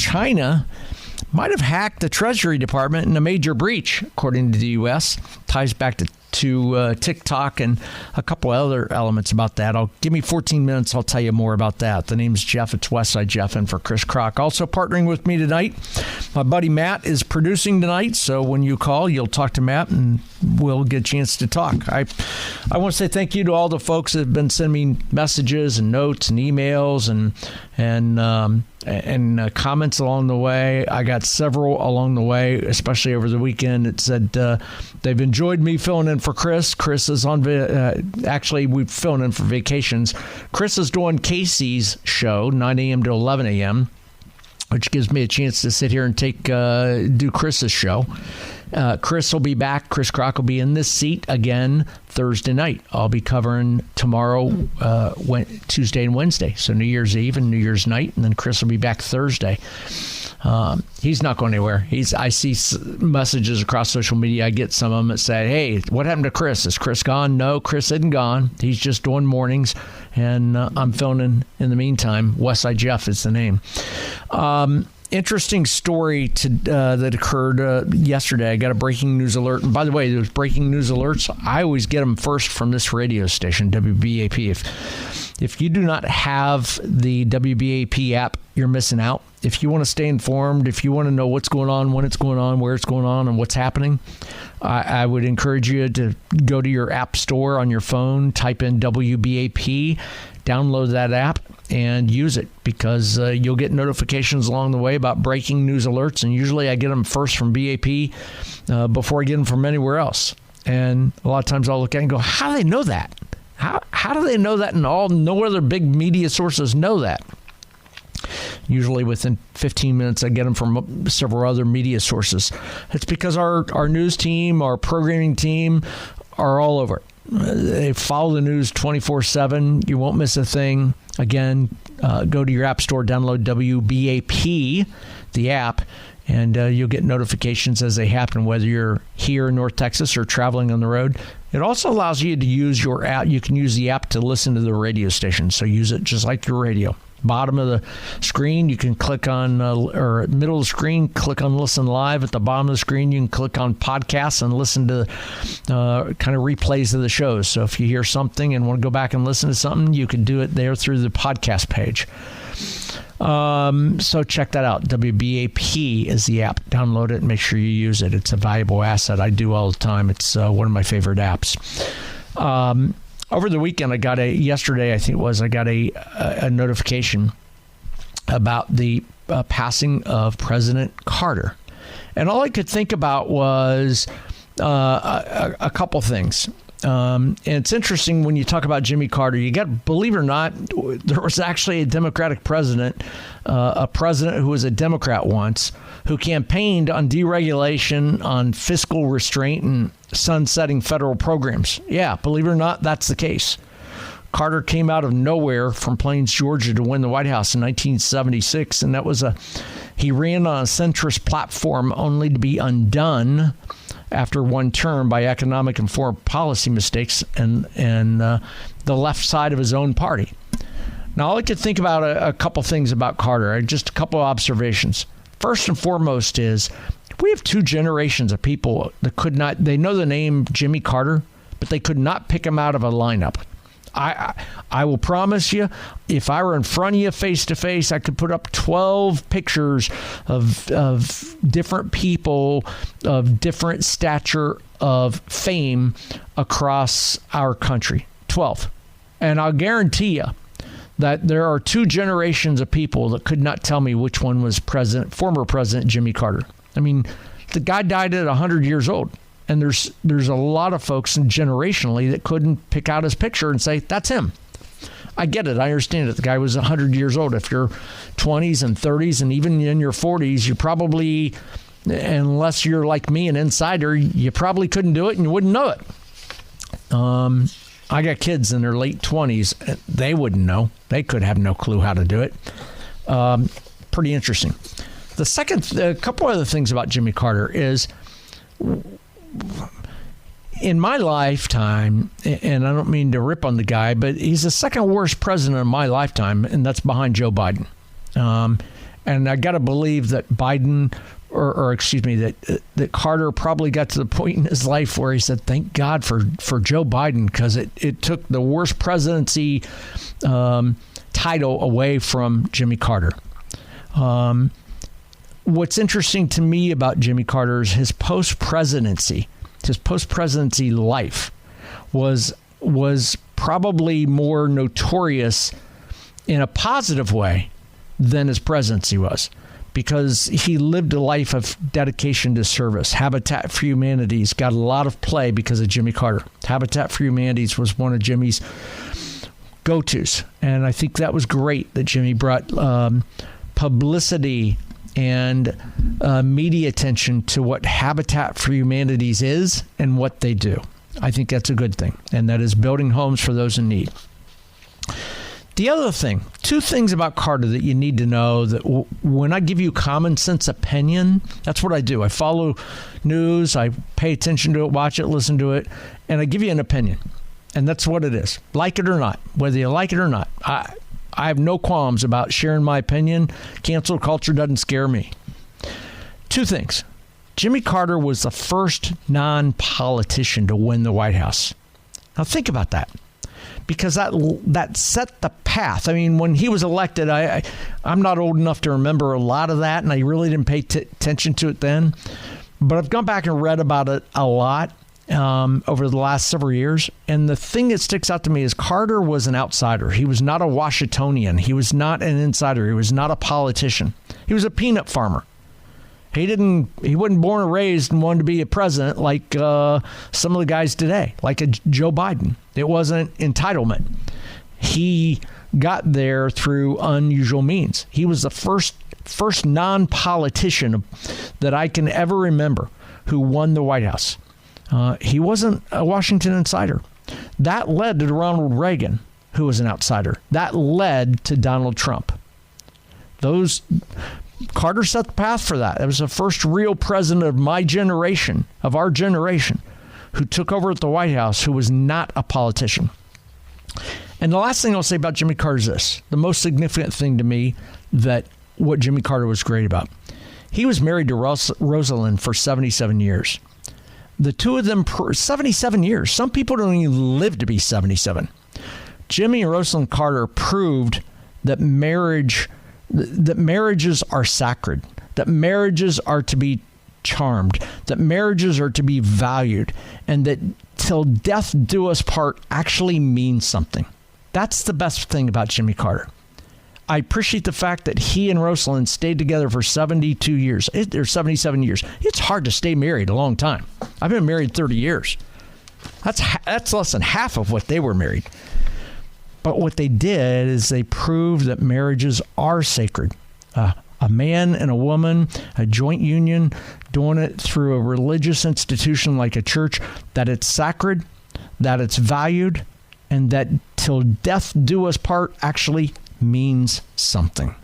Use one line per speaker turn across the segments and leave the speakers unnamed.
China might have hacked the Treasury Department in a major breach, according to the U.S. Ties back to TikTok and a couple other elements about that. Give me 14 minutes. I'll tell you more about that. The name's Jeff. It's Westside Jeff and for Chris Kroc. Also partnering with me tonight, my buddy Matt is producing tonight. So when you call, you'll talk to Matt and we'll get a chance to talk. I want to say thank you to all the folks that have been sending me messages and notes and emails and comments along the way. I got several along the way, especially over the weekend. It said they've enjoyed me filling in for Chris. Chris is on, actually, we're filling in for vacations. Chris is doing Casey's show, 9 a.m. to 11 a.m., which gives me a chance to sit here and do Chris's show. Chris will be back. Chris Kroc will be in this seat again Thursday night. I'll be covering tomorrow, Tuesday and Wednesday. So New Year's Eve and New Year's night. And then Chris will be back Thursday. He's not going anywhere. I see messages across social media. I get some of them that say, hey, what happened to Chris? Is Chris gone? No, Chris isn't gone. He's just doing mornings. And I'm filming in the meantime. Westside Jeff is the name. Interesting story that occurred yesterday. I got a breaking news alert. And by the way, those breaking news alerts, I always get them first from this radio station, WBAP. If you do not have the WBAP app, you're missing out. If you want to stay informed, if you want to know what's going on, when it's going on, where it's going on, and what's happening, I would encourage you to go to your app store on your phone, type in WBAP, download that app, and use it because you'll get notifications along the way about breaking news alerts. And usually I get them first from BAP before I get them from anywhere else. And a lot of times I'll look at it and go, how do they know that? How do they know that? And no other big media sources know that. Usually within 15 minutes, I get them from several other media sources. It's because our news team, our programming team are all over it. They follow the news 24/7. You won't miss a thing. Again, go to your app store, download WBAP, the app, and you'll get notifications as they happen, whether you're here in North Texas or traveling on the road. It also allows you to use your app. You can use the app to listen to the radio station, so use it just like your radio. Bottom of the screen, you can click on, or middle of the screen, click on Listen Live. At the bottom of the screen, you can click on Podcasts and listen to kind of replays of the shows. So if you hear something and want to go back and listen to something, you can do it there through the podcast page. So check that out. WBAP is the app. Download it and make sure you use it. It's a valuable asset. I do all the time. It's one of my favorite apps. Over the weekend, I got a notification about the passing of President Carter. And all I could think about was a couple things. And it's interesting when you talk about Jimmy Carter, believe it or not, there was actually a Democratic president, a president who was a Democrat once, who campaigned on deregulation, on fiscal restraint, and sunsetting federal programs. Yeah, believe it or not, that's the case. Carter came out of nowhere from Plains, Georgia to win the White House in 1976, and he ran on a centrist platform only to be undone after one term by economic and foreign policy mistakes and the left side of his own party. Now, I could think about a couple things about Carter, just a couple of observations. First and foremost is we have two generations of people that they know the name Jimmy Carter, but they could not pick him out of a lineup. I will promise you, if I were in front of you face to face, I could put up 12 pictures of different people of different stature of fame across our country. 12. And I'll guarantee you that there are two generations of people that could not tell me which one was former President Jimmy Carter. I mean, the guy died at 100 years old. And there's a lot of folks generationally that couldn't pick out his picture and say, that's him. I get it. I understand it. The guy was 100 years old. If you're 20s and 30s and even in your 40s, you probably, unless you're like me, an insider, you probably couldn't do it and you wouldn't know it. I got kids in their late 20s. They wouldn't know. They could have no clue how to do it. Pretty interesting. A couple other things about Jimmy Carter is, in my lifetime, and I don't mean to rip on the guy, but he's the second worst president of my lifetime, and that's behind Joe Biden. And I got to believe that Biden, that Carter probably got to the point in his life where he said, thank God for Joe Biden, because it took the worst presidency title away from Jimmy Carter. What's interesting to me about Jimmy Carter is his post-presidency life was probably more notorious in a positive way than his presidency was, because he lived a life of dedication to service. Habitat for Humanities got a lot of play because of Jimmy Carter. Habitat for Humanities was one of Jimmy's go-tos, and I think that was great that Jimmy brought publicity and media attention to what Habitat for Humanities is and what they do. I think that's a good thing, and that is building homes for those in need. The other thing, two things about Carter that you need to know, that when I give you common sense opinion, that's what I do. I follow news, I pay attention to it, watch it, listen to it, and I give you an opinion. And that's what it is. Like it or not, whether you like it or not. I have no qualms about sharing my opinion. Cancel culture doesn't scare me. Two things. Jimmy Carter was the first non-politician to win the White House. Now think about that, because that set the path. I mean, when he was elected, I'm not old enough to remember a lot of that, and I really didn't pay attention to it then. But I've gone back and read about it a lot over the last several years. And the thing that sticks out to me is Carter was an outsider. He was not a Washingtonian. He was not an insider. He was not a politician. He was a peanut farmer. He wasn't born and raised and wanted to be a president like some of the guys today, like a Joe Biden. It wasn't entitlement. He got there through unusual means. He was the first non-politician that I can ever remember who won the White House. He wasn't a Washington insider. That led to Ronald Reagan, who was an outsider. That led to Donald Trump. Carter set the path for that. It was the first real president of my generation, of our generation, who took over at the White House, who was not a politician. And the last thing I'll say about Jimmy Carter is this. The most significant thing to me, that what Jimmy Carter was great about. He was married to Rosalind for 77 years. The two of them, 77 years. Some people don't even live to be 77. Jimmy and Rosalind Carter proved that marriages are sacred, that marriages are to be charmed, that marriages are to be valued, and that till death do us part actually means something. That's the best thing about Jimmy Carter. I appreciate the fact that he and Rosalind stayed together for 72 years, or 77 years. It's hard to stay married a long time. I've been married 30 years. That's less than half of what they were married. But what they did is they proved that marriages are sacred. A man and a woman, a joint union, doing it through a religious institution like a church, that it's sacred, that it's valued, and that till death do us part actually means something.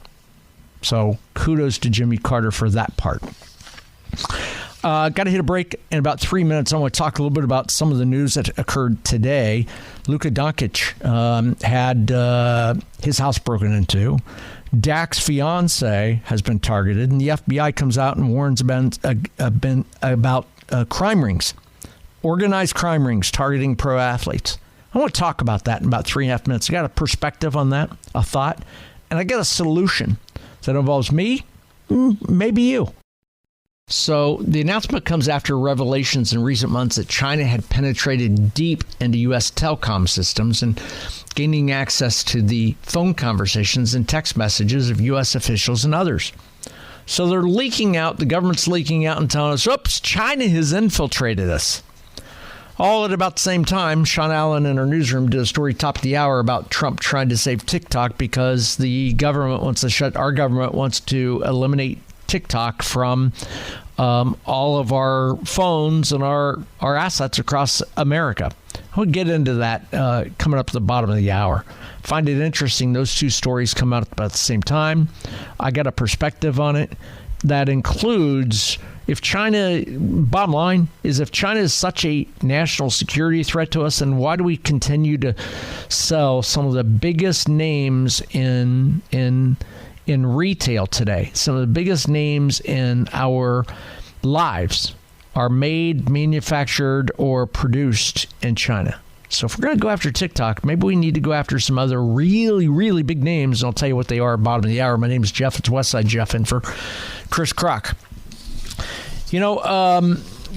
So kudos to Jimmy Carter for that part. Got to hit a break in about 3 minutes. I want to talk a little bit about some of the news that occurred today. Luka Doncic had his house broken into. Dak's fiance has been targeted, and the FBI comes out and warns about crime rings, organized crime rings targeting pro athletes. I want to talk about that in about 3.5 minutes. I got a perspective on that, a thought, and I got a solution that involves me, maybe you. So the announcement comes after revelations in recent months that China had penetrated deep into U.S. telecom systems and gaining access to the phone conversations and text messages of U.S. officials and others. So they're leaking out, the government's leaking out and telling us, oops, China has infiltrated us. All at about the same time, Sean Allen in our newsroom did a story top of the hour about Trump trying to save TikTok because our government wants to eliminate TikTok from all of our phones and our assets across America. We'll get into that coming up at the bottom of the hour. Find it interesting. Those two stories come out about the same time. I got a perspective on it that includes if China, bottom line is if China is such a national security threat to us, then why do we continue to sell some of the biggest names in in retail today, some of the biggest names in our lives are made, manufactured, or produced in China. So if we're going to go after TikTok, maybe we need to go after some other really, really big names. And I'll tell you what they are at the bottom of the hour. My name is Jeff. It's Westside Jeff, and for Chris Kroc.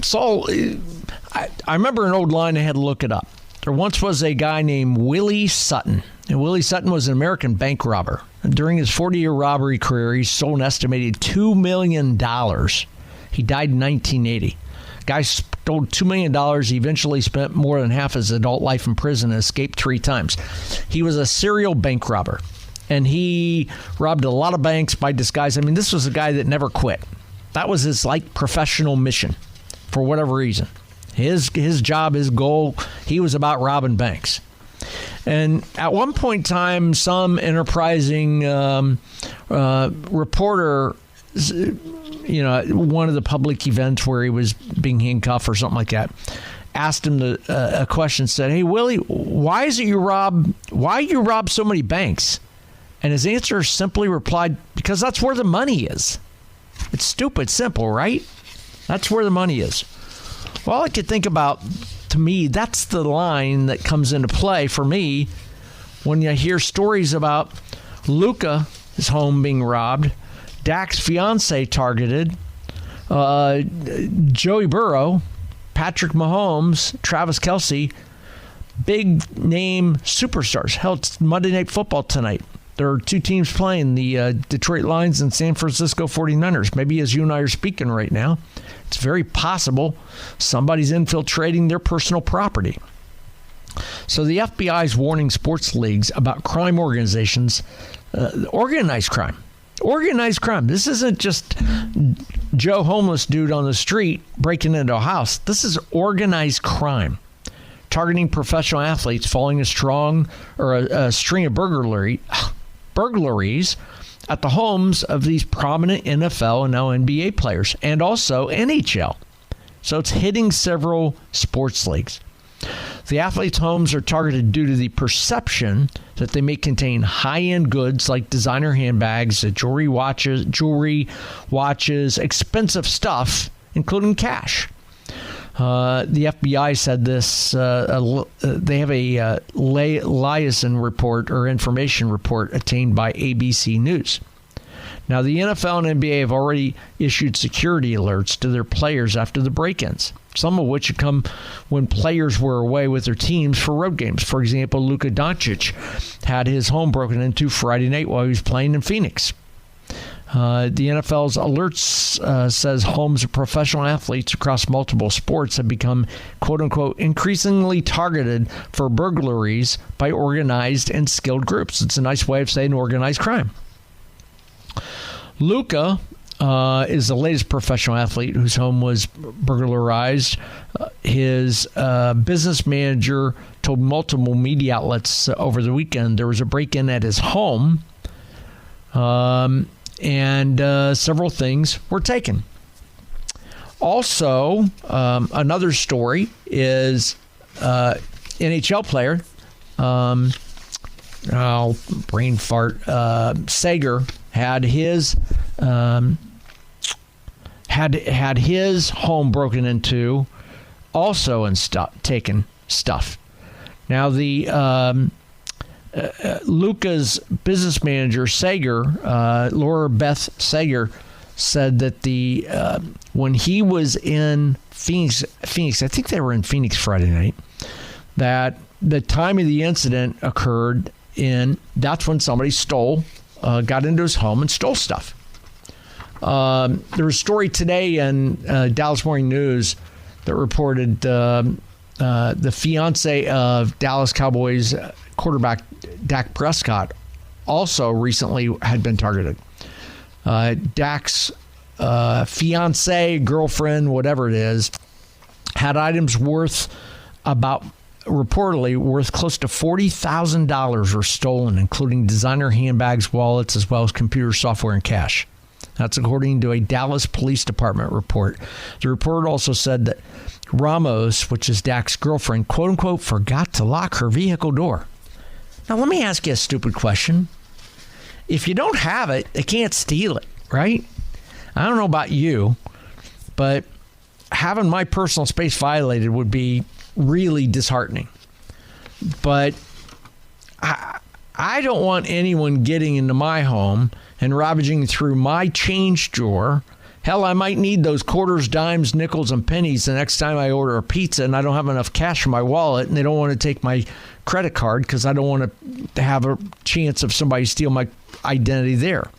Saul, I remember an old line. I had to look it up. There once was a guy named Willie Sutton. And Willie Sutton was an American bank robber. And during his 40-year robbery career, he stole an estimated $2 million. He died in 1980. Guy stole $2 million. He eventually spent more than half his adult life in prison and escaped 3 times. He was a serial bank robber, and he robbed a lot of banks by disguise. I mean, this was a guy that never quit. That was his professional mission for whatever reason. His job, his goal, he was about robbing banks. And at one point in time, some enterprising reporter, one of the public events where he was being handcuffed or something like that, asked him a question, said, "Hey, Willie, why you rob so many banks?" And his answer simply replied, "Because that's where the money is." It's stupid simple, right? That's where the money is. Well, all I could think about, to me, that's the line that comes into play for me when you hear stories about Luka, his home being robbed, Dak's fiance targeted, Joey Burrow, Patrick Mahomes, Travis Kelce, big name superstars. Hell, it's Monday Night Football tonight. There are 2 teams playing, the Detroit Lions and San Francisco 49ers. Maybe as you and I are speaking right now, it's very possible somebody's infiltrating their personal property. So the FBI is warning sports leagues about crime organizations, organized crime. Organized crime. This isn't just Joe homeless dude on the street breaking into a house. This is organized crime, targeting professional athletes, following a string of burglaries at the homes of these prominent NFL and now NBA players, and also NHL. So it's hitting several sports leagues. The athletes' homes are targeted due to the perception that they may contain high-end goods like designer handbags, jewelry, watches, expensive stuff, including cash. The FBI said this. They have a liaison report or information report obtained by ABC News. Now, the NFL and NBA have already issued security alerts to their players after the break-ins, some of which had come when players were away with their teams for road games. For example, Luka Doncic had his home broken into Friday night while he was playing in Phoenix. The NFL's alerts says homes of professional athletes across multiple sports have become, quote-unquote, increasingly targeted for burglaries by organized and skilled groups. It's a nice way of saying organized crime. Luka is the latest professional athlete whose home was burglarized. His business manager told multiple media outlets over the weekend there was a break-in at his home, and several things were taken. Also, another story is NHL player, brain fart, Sager had his had his home broken into, also and taken stuff. Now the Luka's business manager Sager, Laura Beth Sager, said that when he was in Phoenix, I think they were in Phoenix Friday night, that the time of the incident occurred that's when somebody got into his home and stole stuff. There was a story today in Dallas Morning News that reported the fiance of Dallas Cowboys quarterback Dak Prescott also recently had been targeted. Dak's fiance, girlfriend, whatever it is, had items reportedly worth close to $40,000 were stolen, including designer handbags, wallets, as well as computer software and cash. That's according to a Dallas Police Department report. The report also said that Ramos, which is Dak's girlfriend, quote-unquote, forgot to lock her vehicle door. Now, let me ask you a stupid question. if you don't have it, they can't steal it, right? I don't know about you, but having my personal space violated would be really disheartening. But I don't want anyone getting into my home and rummaging through my change drawer. Hell, I might need those quarters, dimes, nickels, and pennies the next time I order a pizza and I don't have enough cash in my wallet and they don't want to take my credit card because I don't want to have a chance of somebody steal my identity there.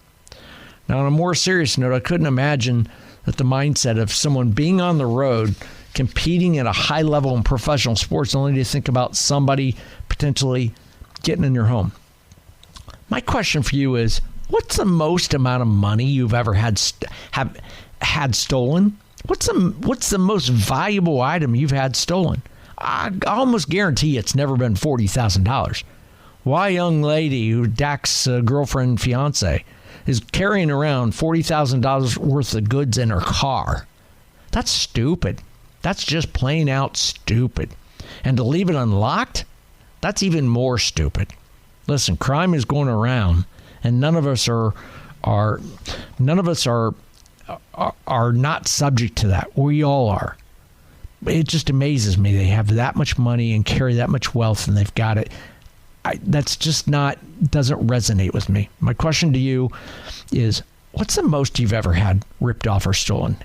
Now, on a more serious note, I couldn't imagine that the mindset of someone being on the road, competing at a high level in professional sports, only to think about somebody potentially getting in your home. My question for you is, what's the most amount of money you've ever had stolen? What's the most valuable item you've had stolen? I almost guarantee it's never been $40,000. Why young lady who Dak's girlfriend, fiance, is carrying around $40,000 worth of goods in her car? That's stupid. That's just plain out stupid. And to leave it unlocked, that's even more stupid. Listen, crime is going around, and none of us are not subject to that. We all are. It just amazes me they have that much money and carry that much wealth, and they've got it. That's just doesn't resonate with me. My question to you is, what's the most you've ever had ripped off or stolen?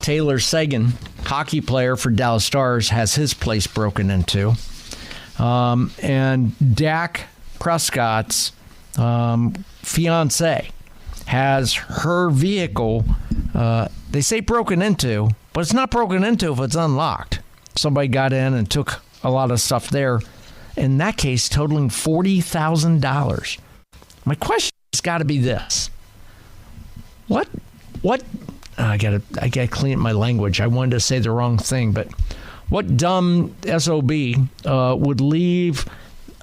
Taylor Seguin, hockey player for Dallas Stars, has his place broken into. And Dak Prescott's fiance has her vehicle, they say broken into, but it's not broken into if it's unlocked. Somebody got in and took a lot of stuff there. In that case, totaling $40,000. My question has got to be this. What I gotta clean up my language. I wanted to say the wrong thing, but what dumb SOB would leave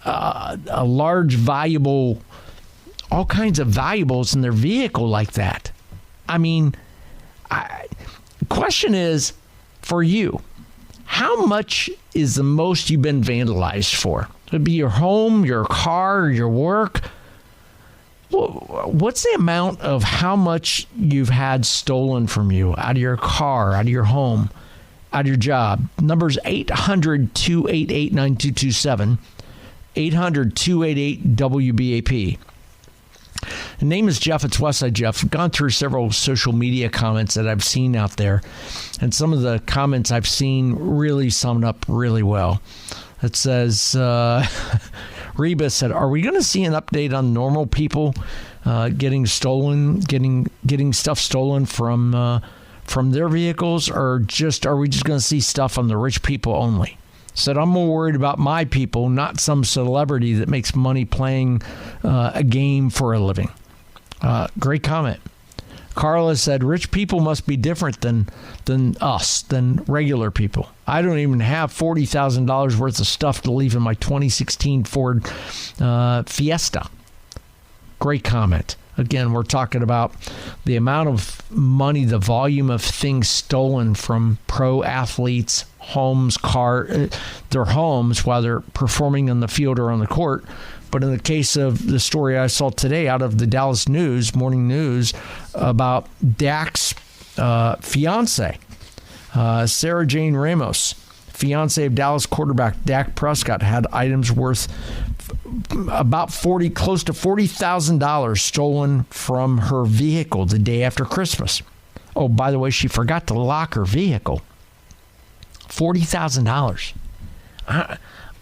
a large valuable, all kinds of valuables in their vehicle like that? I mean, question is for you, how much is the most you've been vandalized for? It'd be your home, your car, your work. What's the amount of how much you've had stolen from you out of your car, out of your home, out of your job? Number's 800-288-9227, 800-288-WBAP. The name is Jeff. It's Westside Jeff. I've gone through several social media comments that I've seen out there, and some of the comments I've seen really summed up really well. It says, Reba said, are we going to see an update on normal people getting stolen, getting stuff stolen from their vehicles, or are we just going to see stuff on the rich people only? Said, I'm more worried about my people, not some celebrity that makes money playing a game for a living. Great comment. Carla said, rich people must be different than us, than regular people. I don't even have $40,000 worth of stuff to leave in my 2016 Ford Fiesta. Great comment. Again, we're talking about the amount of money, the volume of things stolen from pro athletes' homes, their homes while they're performing on the field or on the court. But in the case of the story I saw today out of the Dallas News, Morning News, about Dak's fiance, Sarah Jane Ramos, fiance of Dallas quarterback Dak Prescott, had items worth about close to $40,000 stolen from her vehicle the day after Christmas. Oh, by the way, she forgot to lock her vehicle. $40,000.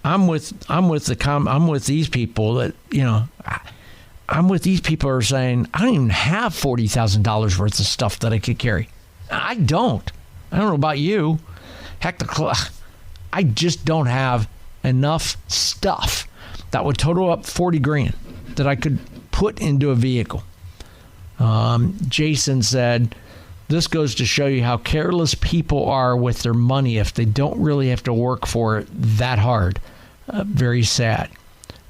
I'm with these people that, I'm with these people who are saying, I don't even have $40,000 worth of stuff that I could carry. I don't know about you. Heck, I just don't have enough stuff that would total up $40,000 that I could put into a vehicle. Jason said, this goes to show you how careless people are with their money if they don't really have to work for it that hard. Very sad.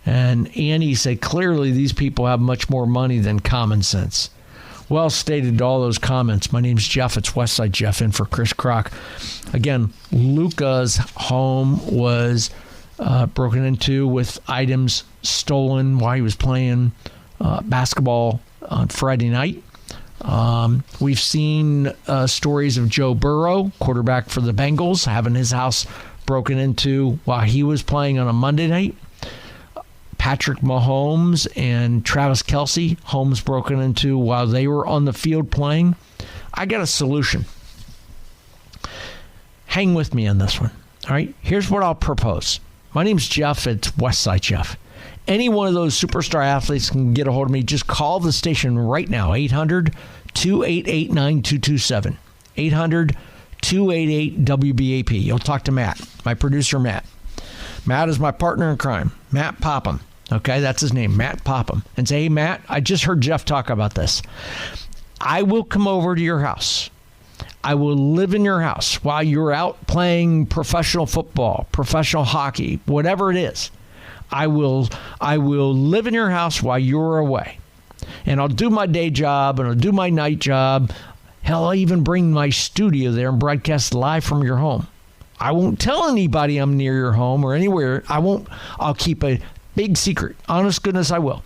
And Annie said, clearly these people have much more money than common sense. Well stated to all those comments. My name's Jeff. It's Westside Jeff in for Chris Crock. Again, Luca's home was broken into with items stolen while he was playing basketball on Friday night. We've seen stories of Joe Burrow, quarterback for the Bengals, having his house broken into while he was playing on a Monday night. Patrick Mahomes and Travis Kelce, homes broken into while they were on the field playing. I got a solution. Hang with me on this one. All right, here's what I'll propose. My name's Jeff. It's Westside Jeff. Any one of those superstar athletes can get a hold of me. Just call the station right now, 800-288-9227. 800-288-WBAP. You'll talk to Matt, my producer, Matt. Matt is my partner in crime, Matt Popham. Okay, that's his name, Matt Popham. And say, hey, Matt, I just heard Jeff talk about this. I will come over to your house. I will live in your house while you're out playing professional football, professional hockey, whatever it is. I will live in your house while you're away. And I'll do my day job and I'll do my night job. Hell, I'll even bring my studio there and broadcast live from your home. I won't tell anybody I'm near your home or anywhere. I'll keep a big secret. Honest goodness, I will.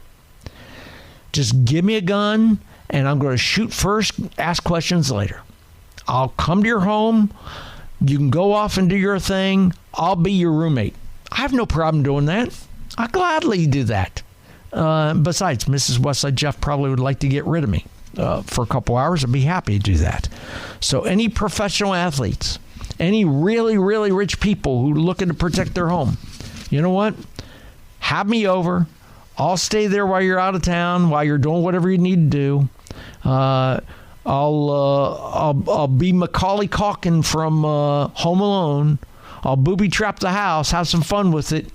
Just give me a gun, and I'm going to shoot first, ask questions later. I'll come to your home. You can go off and do your thing. I'll be your roommate. I have no problem doing that. I'll gladly do that. Besides, Mrs. Westside Jeff probably would like to get rid of me for a couple hours. I'd be happy to do that. So any professional athletes, any really, really rich people who are looking to protect their home, you know what? Have me over. I'll stay there while you're out of town, while you're doing whatever you need to do. I'll be Macaulay Culkin from Home Alone. I'll booby trap the house, have some fun with it.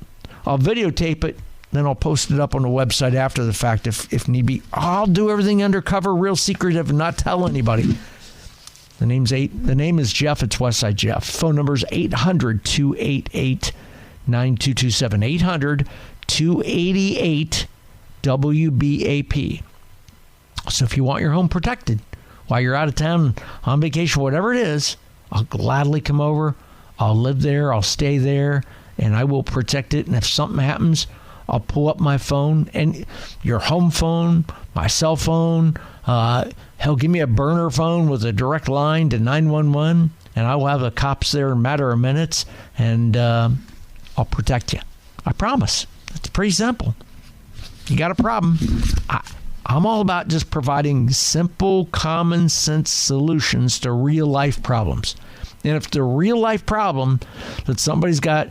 I'll videotape it, then I'll post it up on the website after the fact if need be. I'll do everything undercover, real secretive, and not tell anybody. The name is Jeff. It's Westside Jeff. Phone number is 800-288-9227. 800-288-WBAP. So if you want your home protected while you're out of town, on vacation, whatever it is, I'll gladly come over. I'll live there. I'll stay there, and I will protect it. And if something happens, I'll pull up my phone and your home phone, my cell phone. Hell, give me a burner phone with a direct line to 911, and I will have the cops there in a matter of minutes, and I'll protect you. I promise. It's pretty simple. You got a problem, I'm all about just providing simple, common sense solutions to real life problems. And if the real life problem that somebody's got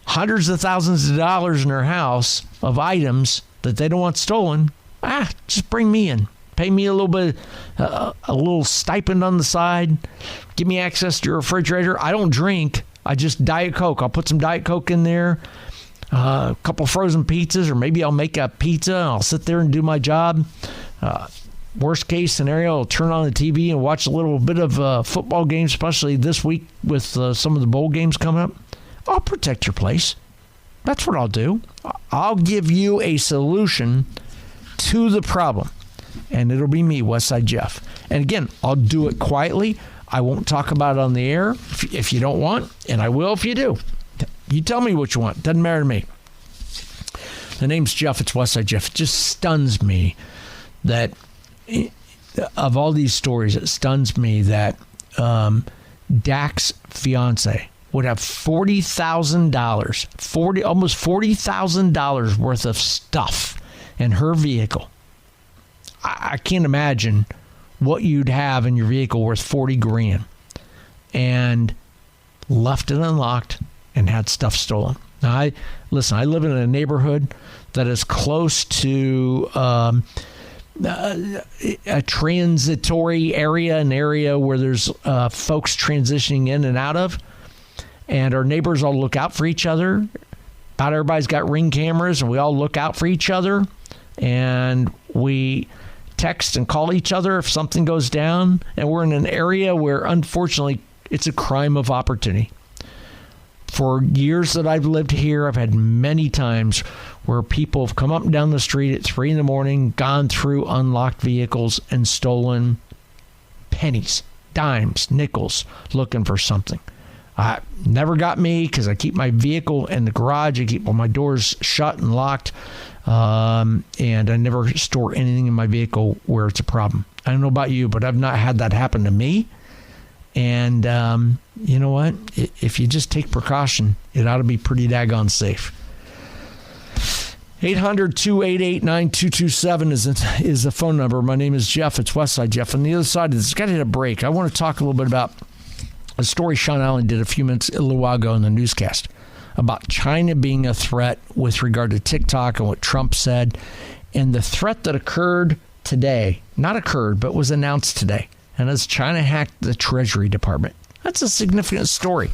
hundreds of thousands of dollars in their house of items that they don't want stolen, just bring me in. Pay me a little bit, a little stipend on the side. Give me access to your refrigerator. I don't drink. I just Diet Coke. I'll put some Diet Coke in there. A couple frozen pizzas, or maybe I'll make a pizza and I'll sit there and do my job. Worst case scenario, I'll turn on the TV and watch a little bit of football games, especially this week with some of the bowl games coming up. I'll protect your place. That's what I'll do. I'll give you a solution to the problem, and it'll be me, Westside Jeff. And again, I'll do it quietly. I won't talk about it on the air if you don't want, and I will if you do. You tell me what you want. Doesn't matter to me. The name's Jeff. It's Westside Jeff. It just stuns me that, of all these stories, it stuns me that Dak's fiance would have $40,000, almost $40,000 worth of stuff in her vehicle. I can't imagine what you'd have in your vehicle worth $40,000, and left it unlocked and had stuff stolen. Now, I live in a neighborhood that is close to a transitory area, an area where there's folks transitioning in and out of, and our neighbors all look out for each other. About everybody's got Ring cameras, and we all look out for each other, and we text and call each other if something goes down. And we're in an area where, unfortunately, it's a crime of opportunity. For years that I've lived here, I've had many times where people have come up and down the street at 3 a.m, gone through unlocked vehicles and stolen pennies, dimes, nickels, looking for something. Never got me because I keep my vehicle in the garage. I keep all my doors shut and locked. And I never store anything in my vehicle where it's a problem. I don't know about you, but I've not had that happen to me. And you know what? If you just take precaution, it ought to be pretty daggone safe. 800-288-9227 is the phone number. My name is Jeff. It's Westside Jeff. On the other side of this, got to hit a break. I want to talk a little bit about a story Sean Allen did a little while ago in the newscast about China being a threat with regard to TikTok and what Trump said, and the threat that occurred today, not occurred, but was announced today. And as China hacked the Treasury Department. That's a significant story.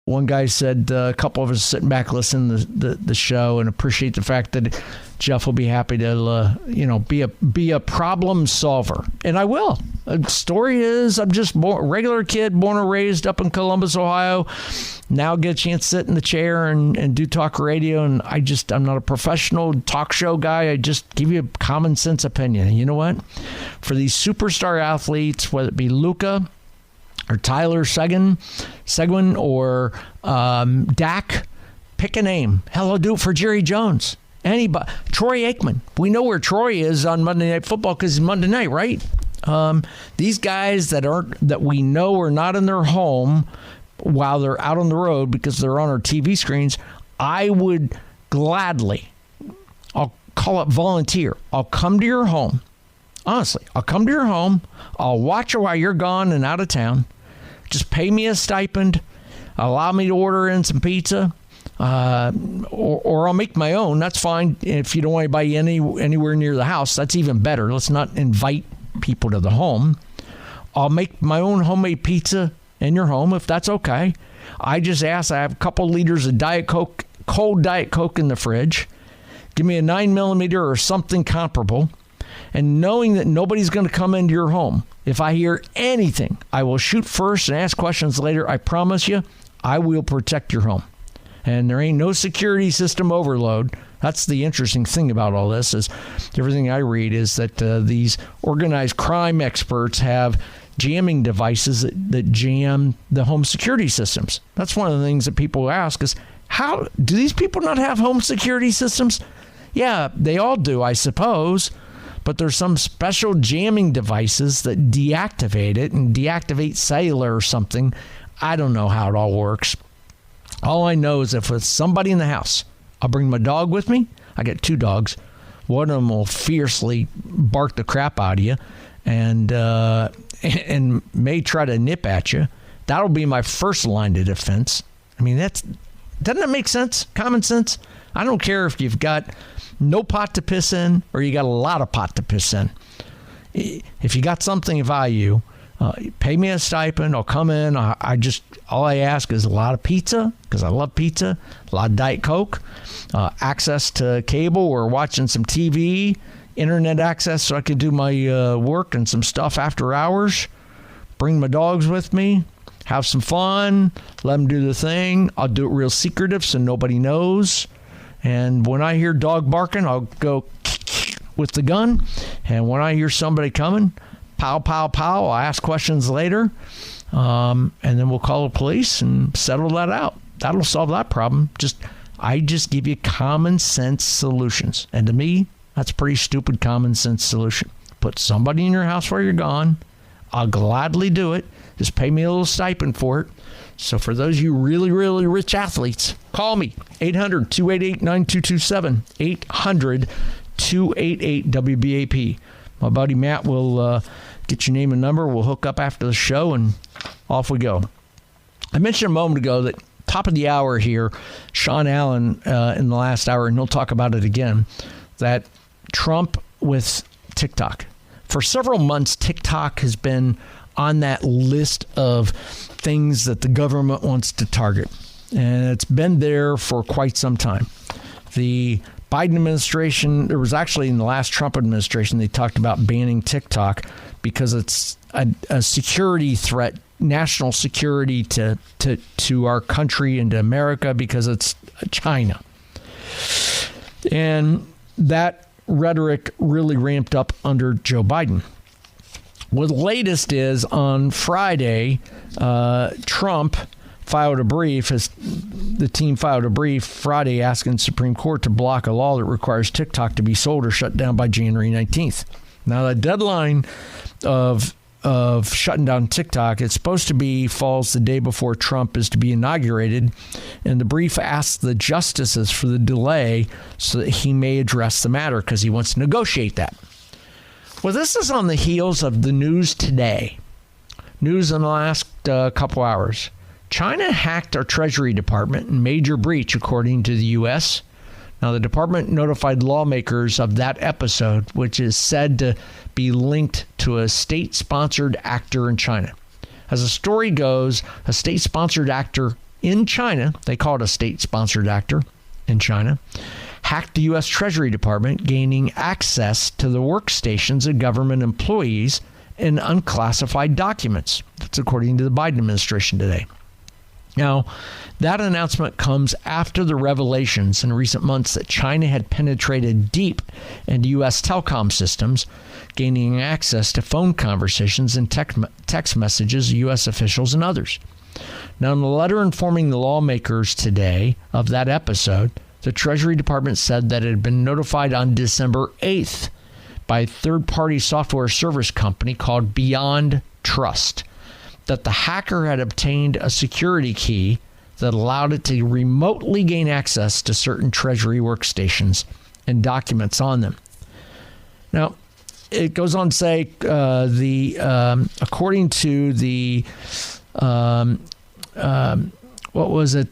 One guy said a couple of us sitting back listening to the show and appreciate the fact that Jeff will be happy to be a problem solver, and I will. The story is I'm just a regular kid, born and raised up in Columbus, Ohio. Now get a chance to sit in the chair and do talk radio, and I'm not a professional talk show guy. I just give you a common sense opinion. And you know what? For these superstar athletes, whether it be Luka or Tyler Seguin or Dak, pick a name. Hell, I'll do it for Jerry Jones. Anybody. Troy Aikman. We know where Troy is on Monday Night Football because it's Monday night, right? These guys that we know are not in their home while they're out on the road because they're on our TV screens, I would gladly, I'll call it volunteer. I'll come to your home. Honestly, I'll come to your home. I'll watch you while you're gone and out of town. Just pay me a stipend. Allow me to order in some pizza. Or I'll make my own. That's fine. If you don't want anybody anywhere near the house, that's even better. Let's not invite people to the home. I'll make my own homemade pizza in your home if that's okay. I just ask. I have a couple liters of Diet Coke, cold Diet Coke in the fridge. Give me a 9mm or something comparable. And knowing that nobody's going to come into your home, if I hear anything, I will shoot first and ask questions later. I promise you, I will protect your home. And there ain't no security system overload. That's the interesting thing about all this is everything I read is that these organized crime experts have jamming devices that jam the home security systems. That's one of the things that people ask is, how do these people not have home security systems? Yeah, they all do, I suppose. But there's some special jamming devices that deactivate it and deactivate cellular or something. I don't know how it all works. All I know is if it's somebody in the house, I'll bring my dog with me. I got 2 dogs. One of them will fiercely bark the crap out of you and may try to nip at you. That'll be my first line of defense. I mean, doesn't that make sense? Common sense? I don't care if you've got no pot to piss in or you got a lot of pot to piss in. If you got something of value, pay me a stipend. I'll come in. All I ask is a lot of pizza because I love pizza, a lot of Diet Coke, access to cable or watching some TV, internet access so I can do my work and some stuff after hours. Bring my dogs with me. Have some fun. Let them do the thing. I'll do it real secretive so nobody knows. And when I hear dog barking, I'll go with the gun. And when I hear somebody coming, pow, pow, pow. I'll ask questions later. And then we'll call the police and settle that out. That'll solve that problem. I just give you common sense solutions. And to me, that's a pretty stupid common sense solution. Put somebody in your house while you're gone. I'll gladly do it. Just pay me a little stipend for it. So for those of you really, really rich athletes, call me, 800-288-9227, 800-288-WBAP. My buddy Matt will get your name and number. We'll hook up after the show, and off we go. I mentioned a moment ago that top of the hour here, Sean Allen in the last hour, and he'll talk about it again, that Trump with TikTok. For several months, TikTok has been on that list of things that the government wants to target. And it's been there for quite some time. The Biden administration, there was actually in the last Trump administration, they talked about banning TikTok because it's a security threat, national security to our country and to America because it's China. And that rhetoric really ramped up under Joe Biden. Well, the latest is on Friday, Trump filed a brief. The team filed a brief Friday asking the Supreme Court to block a law that requires TikTok to be sold or shut down by January 19th. Now, the deadline of shutting down TikTok, it's supposed to be falls the day before Trump is to be inaugurated, and the brief asks the justices for the delay so that he may address the matter because he wants to negotiate that. Well, this is on the heels of the news today. News in the last couple hours. China hacked our Treasury Department in major breach, according to the U.S. Now, the department notified lawmakers of that episode, which is said to be linked to a state-sponsored actor in China. As the story goes, a state-sponsored actor in China, they call it a state-sponsored actor in China, hacked the U.S. Treasury Department, gaining access to the workstations of government employees and unclassified documents. That's according to the Biden administration today. Now, that announcement comes after the revelations in recent months that China had penetrated deep into U.S. telecom systems, gaining access to phone conversations and text messages of U.S. officials and others. Now, in the letter informing the lawmakers today of that episode, the Treasury Department said that it had been notified on December 8th by a third-party software service company called Beyond Trust that the hacker had obtained a security key that allowed it to remotely gain access to certain Treasury workstations and documents on them. Now, it goes on to say, according to the, what was it?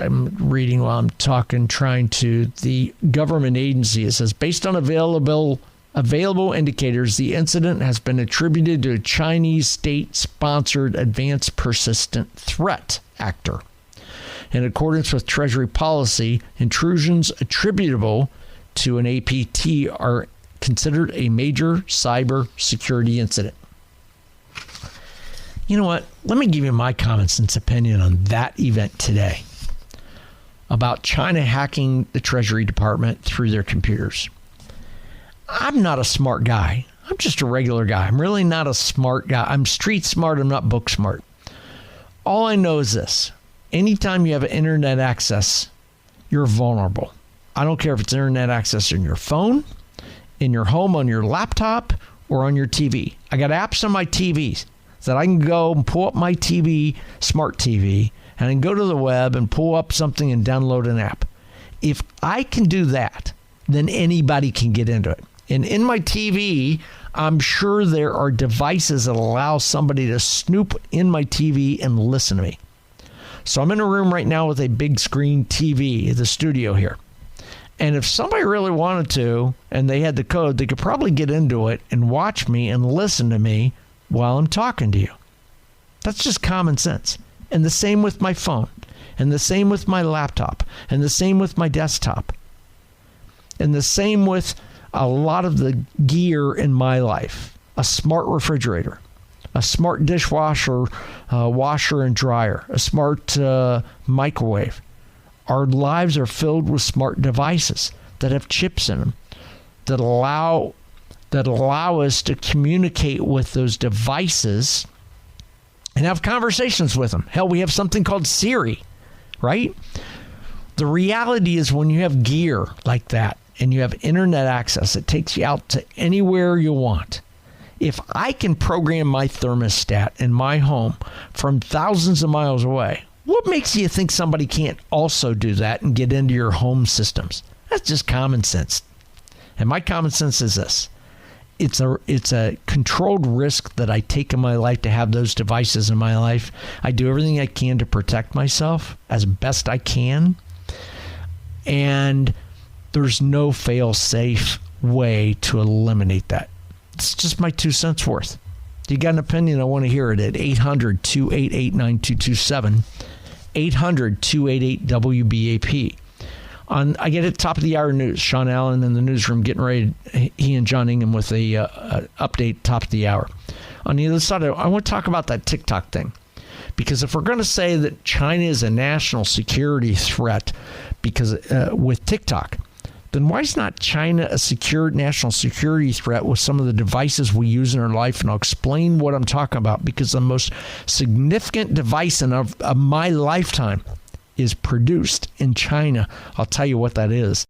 I'm reading while I'm talking, the government agency. It says, based on available indicators, the incident has been attributed to a Chinese state-sponsored advanced persistent threat actor. In accordance with Treasury policy, intrusions attributable to an APT are considered a major cyber security incident. You know what? Let me give you my common sense opinion on that event today about China hacking the Treasury Department through their computers. I'm not a smart guy. I'm just a regular guy. I'm really not a smart guy. I'm street smart. I'm not book smart. All I know is this. Anytime you have internet access, you're vulnerable. I don't care if it's internet access in your phone, in your home, on your laptop, or on your TV. I got apps on my TVs that I can go and pull up my TV, smart TV, and I can go to the web and pull up something and download an app. If I can do that, then anybody can get into it. And in my TV, I'm sure there are devices that allow somebody to snoop in my TV and listen to me. So I'm in a room right now with a big screen TV, the studio here. And if somebody really wanted to, and they had the code, they could probably get into it and watch me and listen to me while I'm talking to you. That's just common sense. And the same with my phone, and the same with my laptop, and the same with my desktop, and the same with a lot of the gear in my life. A smart refrigerator, a smart dishwasher, washer and dryer, a smart microwave. Our lives are filled with smart devices that have chips in them that allow us to communicate with those devices and have conversations with them. Hell, we have something called Siri, right? The reality is when you have gear like that and you have internet access, it takes you out to anywhere you want. If I can program my thermostat in my home from thousands of miles away, what makes you think somebody can't also do that and get into your home systems? That's just common sense. And my common sense is this. It's a controlled risk that I take in my life to have those devices in my life. I do everything I can to protect myself as best I can. And there's no fail-safe way to eliminate that. It's just my 2 cents worth. You got an opinion, I want to hear it at 800-288-9227, 800-288-WBAP. I get at top of the hour news. Sean Allen in the newsroom getting ready. He and John Ingham with a update top of the hour. On the other side, I want to talk about that TikTok thing. Because if we're going to say that China is a national security threat because with TikTok, then why is not China a secure national security threat with some of the devices we use in our life? And I'll explain what I'm talking about, because the most significant device of my lifetime is produced in China. I'll tell you what that is.